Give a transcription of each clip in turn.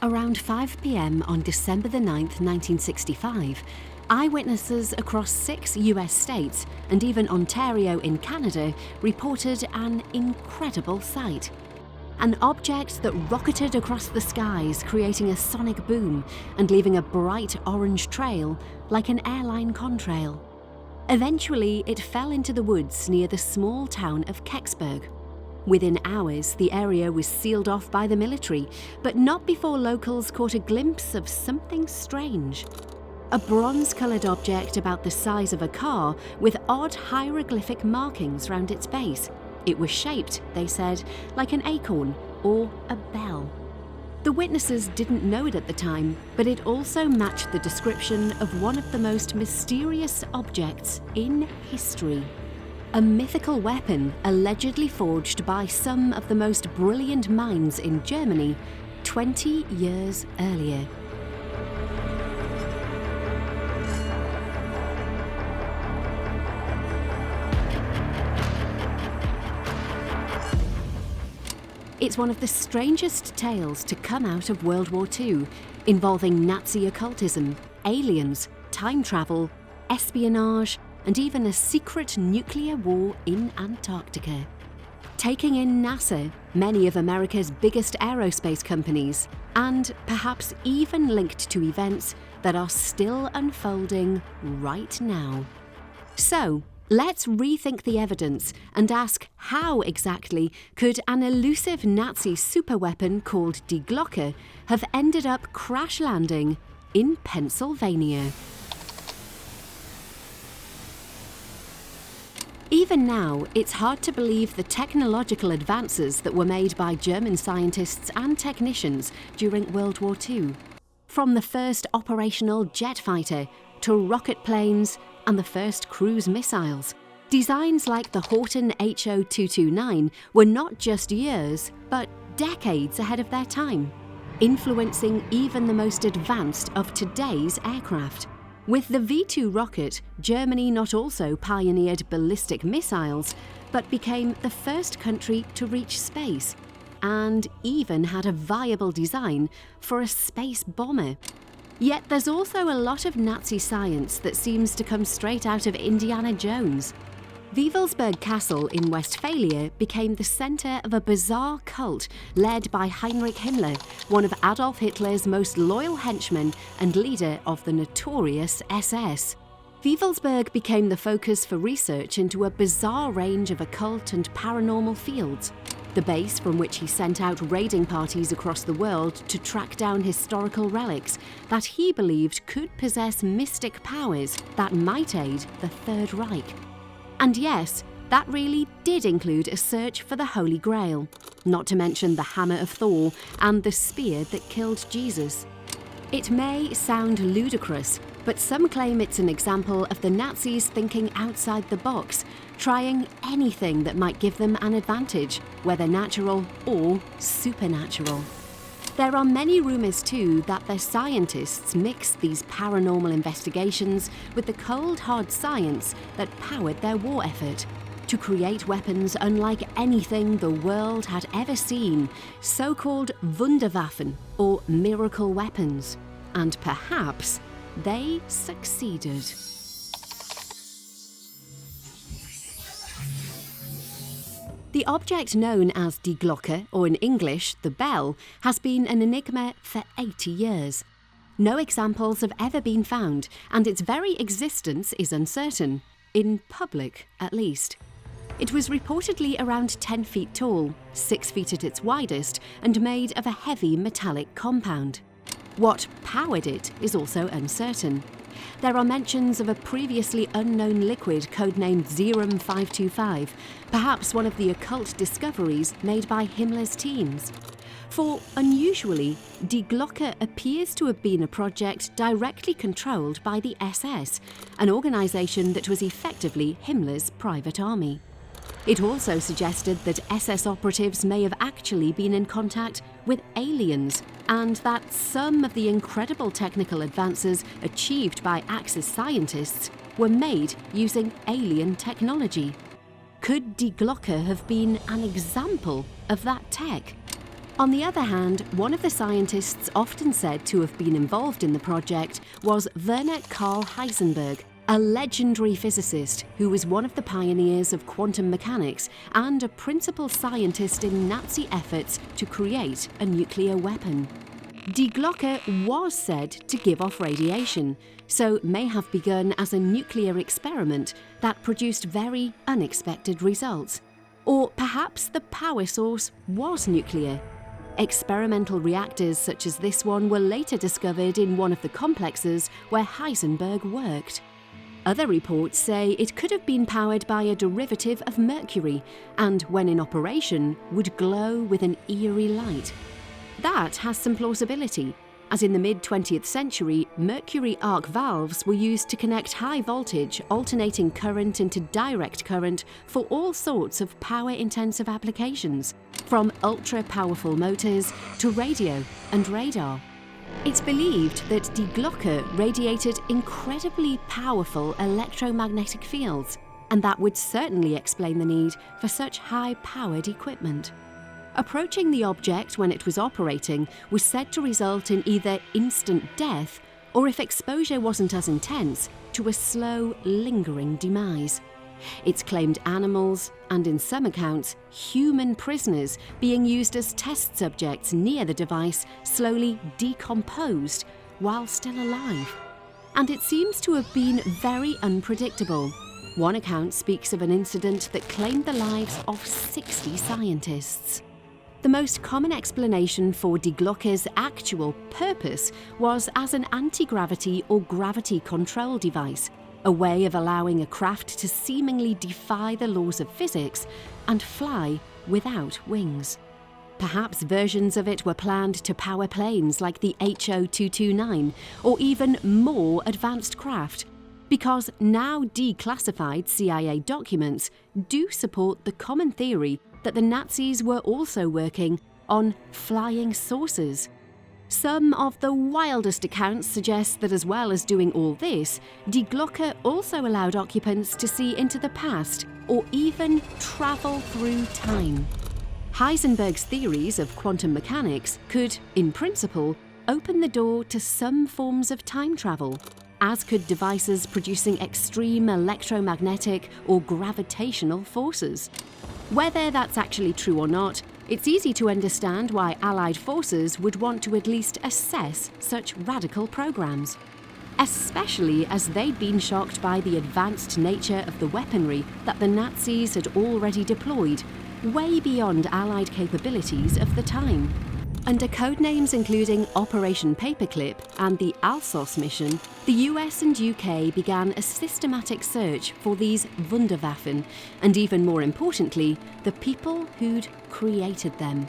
Around 5 p.m. on December the 9th, 1965, eyewitnesses across 6 US states and even Ontario in Canada reported an incredible sight. An object that rocketed across the skies, creating a sonic boom and leaving a bright orange trail like an airline contrail. Eventually, it fell into the woods near the small town of Kecksburg. Within hours, the area was sealed off by the military, but not before locals caught a glimpse of something strange. A bronze-coloured object about the size of a car with odd hieroglyphic markings round its base. It was shaped, they said, like an acorn or a bell. The witnesses didn't know it at the time, but it also matched the description of one of the most mysterious objects in history. A mythical weapon allegedly forged by some of the most brilliant minds in Germany 20 years earlier. It's one of the strangest tales to come out of World War II, involving Nazi occultism, aliens, time travel, espionage, and even a secret nuclear war in Antarctica. Taking in NASA, many of America's biggest aerospace companies, and perhaps even linked to events that are still unfolding right now. So, let's rethink the evidence and ask how exactly could an elusive Nazi superweapon called Die Glocke have ended up crash landing in Pennsylvania? Even now, it's hard to believe the technological advances that were made by German scientists and technicians during World War II. From the first operational jet fighter to rocket planes and the first cruise missiles. Designs like the Horten HO-229 were not just years, but decades ahead of their time, influencing even the most advanced of today's aircraft. With the V2 rocket, Germany not also pioneered ballistic missiles, but became the first country to reach space, and even had a viable design for a space bomber. Yet there's also a lot of Nazi science that seems to come straight out of Indiana Jones. Wewelsburg Castle in Westphalia became the centre of a bizarre cult led by Heinrich Himmler, one of Adolf Hitler's most loyal henchmen and leader of the notorious SS. Wewelsburg became the focus for research into a bizarre range of occult and paranormal fields. The base from which he sent out raiding parties across the world to track down historical relics that he believed could possess mystic powers that might aid the Third Reich. And yes, that really did include a search for the Holy Grail, not to mention the Hammer of Thor and the spear that killed Jesus. It may sound ludicrous, but some claim it's an example of the Nazis thinking outside the box, trying anything that might give them an advantage, whether natural or supernatural. There are many rumours too that the scientists mixed these paranormal investigations with the cold hard science that powered their war effort to create weapons unlike anything the world had ever seen, so-called Wunderwaffen or miracle weapons. And perhaps they succeeded. The object known as Die Glocke, or in English, the bell, has been an enigma for 80 years. No examples have ever been found, and its very existence is uncertain, in public at least. It was reportedly around 10 feet tall, 6 feet at its widest, and made of a heavy metallic compound. What powered it is also uncertain. There are mentions of a previously unknown liquid codenamed Serum 525, perhaps one of the occult discoveries made by Himmler's teams. For, unusually, Die Glocke appears to have been a project directly controlled by the SS, an organisation that was effectively Himmler's private army. It also suggested that SS operatives may have actually been in contact with aliens, and that some of the incredible technical advances achieved by Axis scientists were made using alien technology. Could Die Glocke have been an example of that tech? On the other hand, one of the scientists often said to have been involved in the project was Werner Karl Heisenberg, a legendary physicist who was one of the pioneers of quantum mechanics and a principal scientist in Nazi efforts to create a nuclear weapon. Die Glocke was said to give off radiation, so may have begun as a nuclear experiment that produced very unexpected results. Or perhaps the power source was nuclear. Experimental reactors such as this one were later discovered in one of the complexes where Heisenberg worked. Other reports say it could have been powered by a derivative of mercury and, when in operation, would glow with an eerie light. That has some plausibility, as in the mid-20th century, mercury arc valves were used to connect high-voltage, alternating current into direct current for all sorts of power-intensive applications, from ultra-powerful motors to radio and radar. It's believed that Die Glocke radiated incredibly powerful electromagnetic fields, and that would certainly explain the need for such high-powered equipment. Approaching the object when it was operating was said to result in either instant death or, if exposure wasn't as intense, to a slow, lingering demise. It's claimed animals, and in some accounts, human prisoners being used as test subjects near the device slowly decomposed while still alive. And it seems to have been very unpredictable. One account speaks of an incident that claimed the lives of 60 scientists. The most common explanation for Die Glocke's actual purpose was as an antigravity or gravity control device, a way of allowing a craft to seemingly defy the laws of physics and fly without wings. Perhaps versions of it were planned to power planes like the HO-229 or even more advanced craft, because now declassified CIA documents do support the common theory that the Nazis were also working on flying saucers. Some of the wildest accounts suggest that as well as doing all this, Die Glocke also allowed occupants to see into the past or even travel through time. Heisenberg's theories of quantum mechanics could, in principle, open the door to some forms of time travel, as could devices producing extreme electromagnetic or gravitational forces. Whether that's actually true or not, it's easy to understand why Allied forces would want to at least assess such radical programs, especially as they'd been shocked by the advanced nature of the weaponry that the Nazis had already deployed, way beyond Allied capabilities of the time. Under codenames including Operation Paperclip and the Alsos mission, the US and UK began a systematic search for these Wunderwaffen, and even more importantly, the people who'd created them.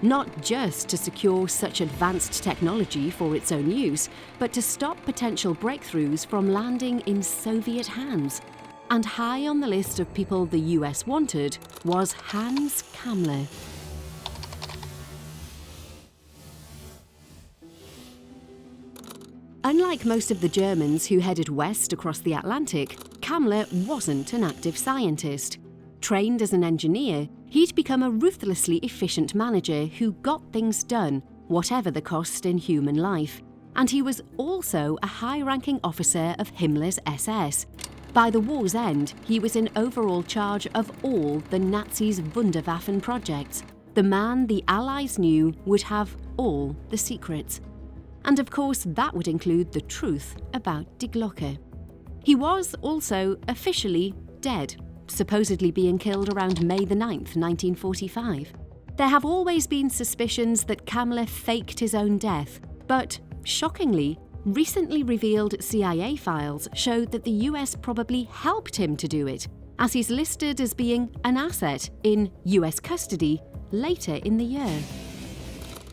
Not just to secure such advanced technology for its own use, but to stop potential breakthroughs from landing in Soviet hands. And high on the list of people the US wanted was Hans Kamla. Unlike most of the Germans who headed west across the Atlantic, Kamla wasn't an active scientist. Trained as an engineer, he'd become a ruthlessly efficient manager who got things done, whatever the cost in human life. And he was also a high-ranking officer of Himmler's SS. By the war's end, he was in overall charge of all the Nazis' Wunderwaffen projects. The man the Allies knew would have all the secrets. And of course, that would include the truth about Die Glocke. He was also officially dead, supposedly being killed around May the 9th, 1945. There have always been suspicions that Kamla faked his own death, but, shockingly, recently revealed CIA files showed that the US probably helped him to do it, as he's listed as being an asset in US custody later in the year.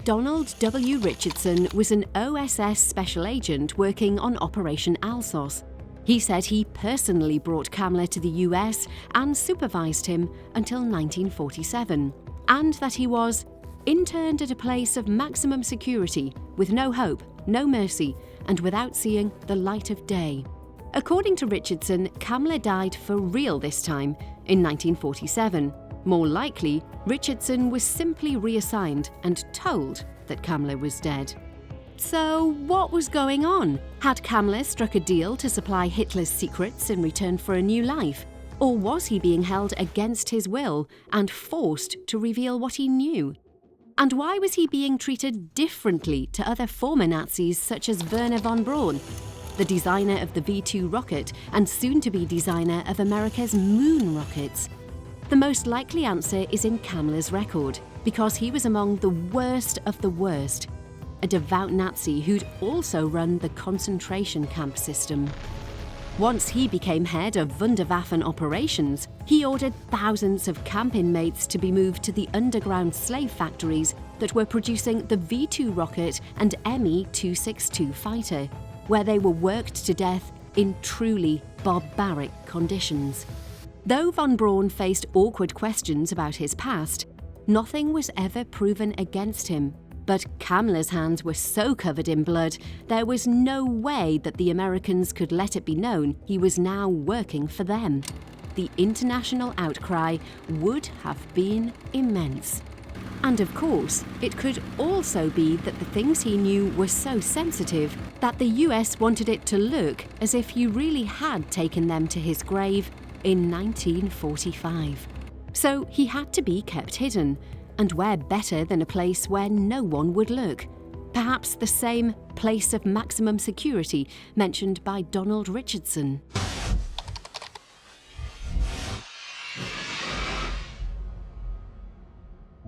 Donald W. Richardson was an OSS special agent working on Operation Alsos. He said he personally brought Kamla to the US and supervised him until 1947, and that he was interned at a place of maximum security, with no hope, no mercy, and without seeing the light of day. According to Richardson, Kamla died for real this time in 1947, More likely, Richardson was simply reassigned and told that Kamla was dead. So what was going on? Had Kamla struck a deal to supply Hitler's secrets in return for a new life? Or was he being held against his will and forced to reveal what he knew? And why was he being treated differently to other former Nazis such as Wernher von Braun, the designer of the V2 rocket and soon-to-be designer of America's moon rockets? The most likely answer is in Kamla's record, because he was among the worst of the worst, a devout Nazi who'd also run the concentration camp system. Once he became head of Wunderwaffen operations, he ordered thousands of camp inmates to be moved to the underground slave factories that were producing the V2 rocket and Me-262 fighter, where they were worked to death in truly barbaric conditions. Though von Braun faced awkward questions about his past, nothing was ever proven against him. But Kamla's hands were so covered in blood, there was no way that the Americans could let it be known he was now working for them. The international outcry would have been immense. And of course, it could also be that the things he knew were so sensitive that the US wanted it to look as if he really had taken them to his grave in 1945. So he had to be kept hidden. And where better than a place where no one would look? Perhaps the same place of maximum security mentioned by Donald Richardson.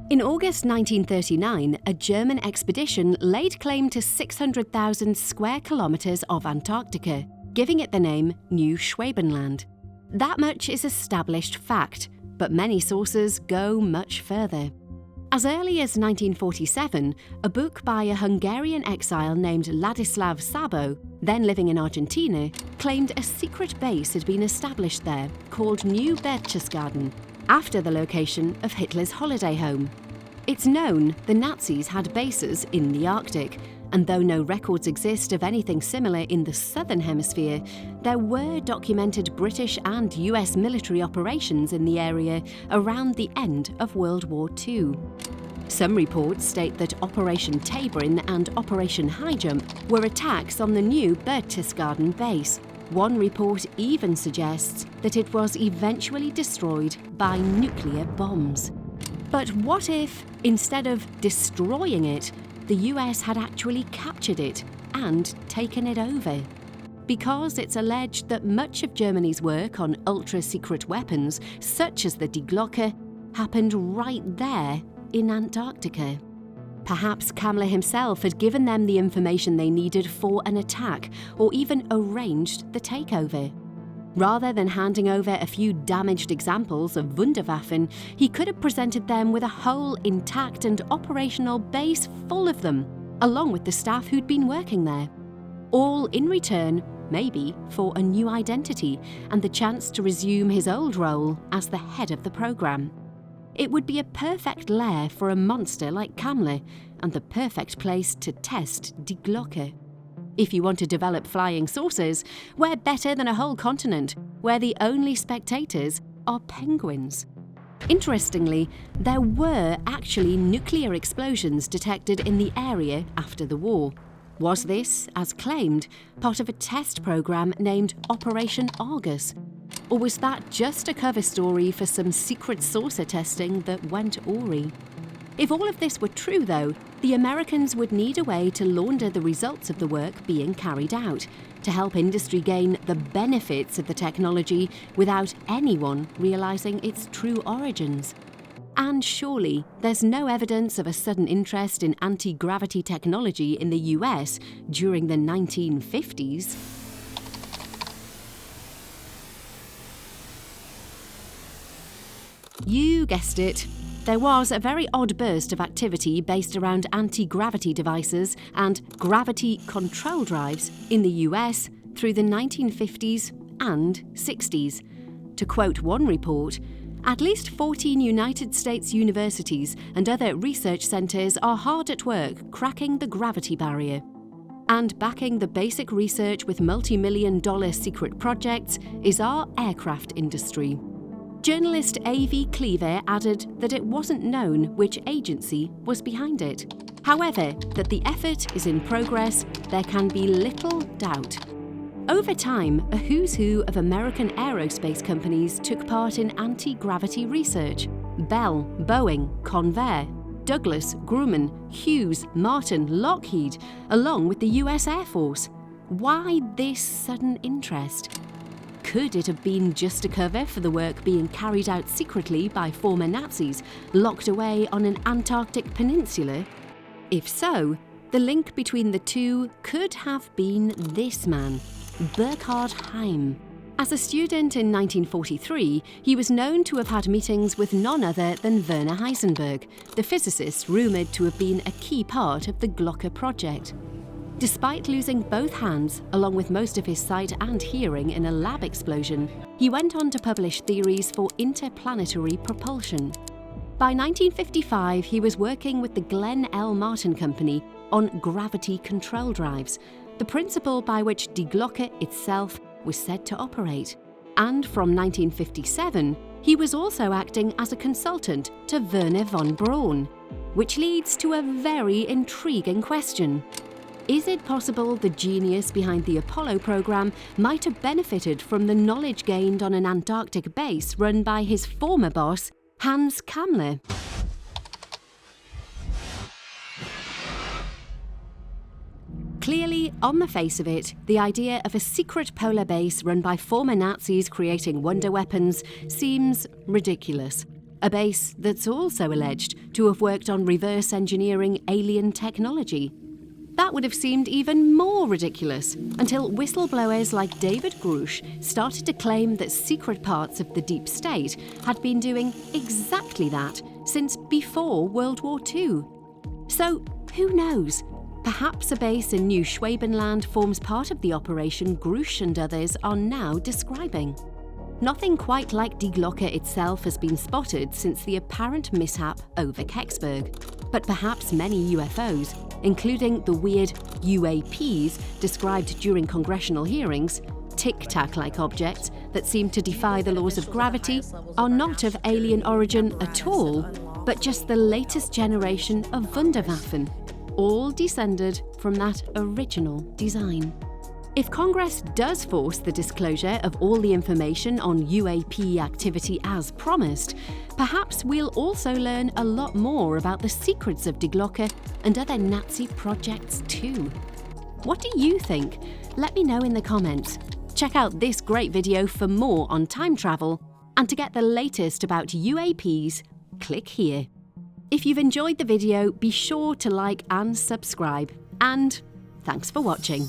In August 1939, a German expedition laid claim to 600,000 square kilometres of Antarctica, giving it the name New Schwabenland. That much is established fact, but many sources go much further. As early as 1947, a book by a Hungarian exile named Ladislav Sabo, then living in Argentina, claimed a secret base had been established there called New Berchtesgaden, after the location of Hitler's holiday home. It's known the Nazis had bases in the Arctic, and though no records exist of anything similar in the southern hemisphere, there were documented British and US military operations in the area around the end of World War II. Some reports state that Operation Tabrin and Operation High Jump were attacks on the new Berchtesgaden base. One report even suggests that it was eventually destroyed by nuclear bombs. But what if, instead of destroying it, the US had actually captured it and taken it over? Because it's alleged that much of Germany's work on ultra-secret weapons, such as the Die Glocke, happened right there in Antarctica. Perhaps Kamla himself had given them the information they needed for an attack, or even arranged the takeover. Rather than handing over a few damaged examples of Wunderwaffen, he could have presented them with a whole intact and operational base full of them, along with the staff who'd been working there. All in return, maybe, for a new identity and the chance to resume his old role as the head of the programme. It would be a perfect lair for a monster like Kamla, and the perfect place to test Die Glocke. If you want to develop flying saucers, where better than a whole continent where the only spectators are penguins? Interestingly, there were actually nuclear explosions detected in the area after the war. Was this, as claimed, part of a test program named Operation Argus? Or was that just a cover story for some secret saucer testing that went awry? If all of this were true, though, the Americans would need a way to launder the results of the work being carried out, to help industry gain the benefits of the technology without anyone realizing its true origins. And surely, there's no evidence of a sudden interest in anti-gravity technology in the US during the 1950s. You guessed it. There was a very odd burst of activity based around anti-gravity devices and gravity control drives in the US through the 1950s and 60s. To quote one report, at least 14 United States universities and other research centres are hard at work cracking the gravity barrier. And backing the basic research with multi-million-dollar secret projects is our aircraft industry. Journalist A.V. Cleaver added that it wasn't known which agency was behind it. However, that the effort is in progress, there can be little doubt. Over time, a who's who of American aerospace companies took part in anti-gravity research. Bell, Boeing, Convair, Douglas, Grumman, Hughes, Martin, Lockheed, along with the US Air Force. Why this sudden interest? Could it have been just a cover for the work being carried out secretly by former Nazis, locked away on an Antarctic peninsula? If so, the link between the two could have been this man, Burkhard Heim. As a student in 1943, he was known to have had meetings with none other than Werner Heisenberg, the physicist rumoured to have been a key part of the Glocke project. Despite losing both hands, along with most of his sight and hearing in a lab explosion, he went on to publish theories for interplanetary propulsion. By 1955, he was working with the Glenn L. Martin Company on gravity control drives, the principle by which Die Glocke itself was said to operate. And from 1957, he was also acting as a consultant to Wernher von Braun, which leads to a very intriguing question. Is it possible the genius behind the Apollo program might have benefited from the knowledge gained on an Antarctic base run by his former boss, Hans Kamla? Clearly, on the face of it, the idea of a secret polar base run by former Nazis creating wonder weapons seems ridiculous. A base that's also alleged to have worked on reverse engineering alien technology. That would have seemed even more ridiculous until whistleblowers like David Grush started to claim that secret parts of the deep state had been doing exactly that since before World War II. So, who knows? Perhaps a base in New Schwabenland forms part of the operation Grush and others are now describing. Nothing quite like Die Glocke itself has been spotted since the apparent mishap over Kecksburg. But perhaps many UFOs, including the weird UAPs described during congressional hearings, tic-tac-like objects that seem to defy the laws of gravity, are not of alien origin at all, but just the latest generation of Wunderwaffen, all descended from that original design. If Congress does force the disclosure of all the information on UAP activity as promised, perhaps we'll also learn a lot more about the secrets of Die Glocke and other Nazi projects too. What do you think? Let me know in the comments. Check out this great video for more on time travel, and to get the latest about UAPs, click here. If you've enjoyed the video, be sure to like and subscribe, and thanks for watching.